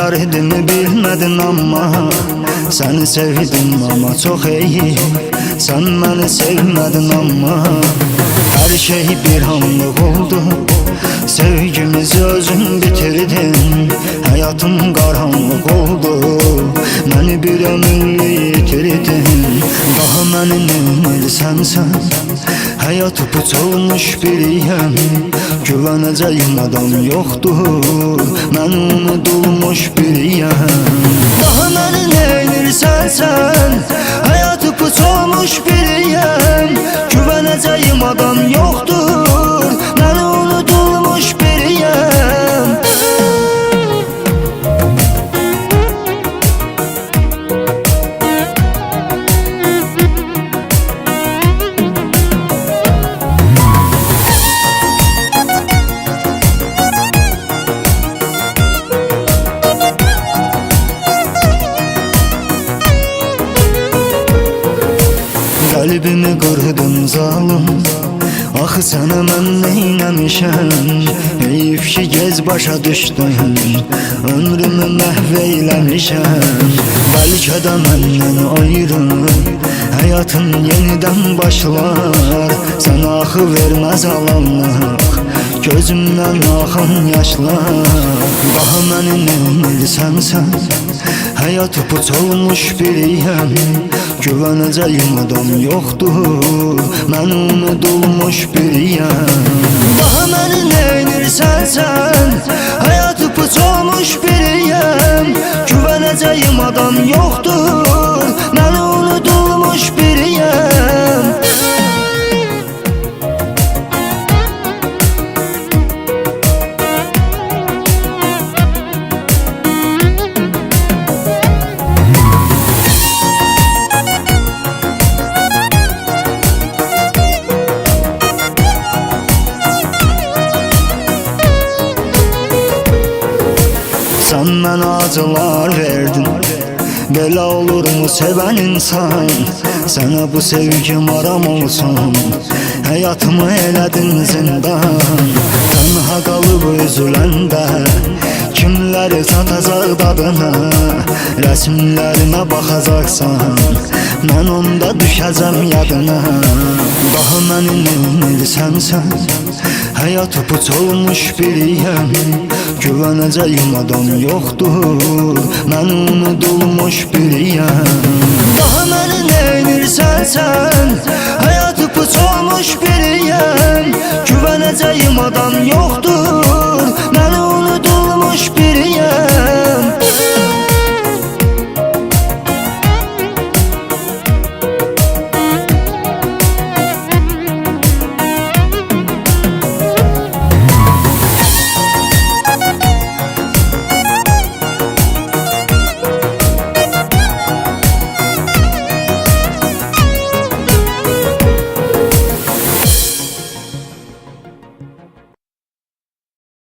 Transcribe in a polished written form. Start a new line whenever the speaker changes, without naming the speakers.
derdimi bilmedin ama seni sevdim ama çok iyi. Sen beni sevmedin ama her şey bir anlık oldu. Sevgimizi özün bitirdin. Hayatım karanlık oldu. Beni bir ömür yitirdin. Daha beni neymirsen sen. Hayatı puç olmuş biriyim. Güveneceğim adam yoktur. Ben unutulmuş biriyim. Daha beni neymirsen sen. Hayatı puç olmuş biriyim. Güveneceğim adam yoktur. Ben unutulmuş biriyim. Kalbimi kırdın zalim. Axı sənə mən neyləmişəm? Heyif ki gez başa düşdün. Ömrümü məhv eyləmişəm. Bəlkə də məndən ayrı həyatın yenidən başlar. Sənə axı verməz alanlıq, gözümdən axan yaşlar. Daha məni neymirsən sən? Hayatı puç olmuş biriyim. Güveneceğim adam yoktur. Ben unutulmuş biriyim. Daha beni neymirsen sen? Hayatı puç olmuş biriyim. Güveneceğim adam yoktur. Ben unutulmuş biriyim. Sen mənə acılar verdin. Belə olur mu sevən insan? Sənə bu sevgim aram olsun. Həyatımı elədin zindan. Tənha qalıb üzüləndə kimləri satacaq dadına? Rəsmlərimə baxacaqsan, mən onda düşəcəm yadına. Daha məni neymirsən sən? Hayatı puç olmuş biriyim. Güveneceğim adam yoktur. Ben unutulmuş biriyim. Daha beni neymirsen sen? Hayatı puç olmuş biriyim. Güveneceğim adam yoktur.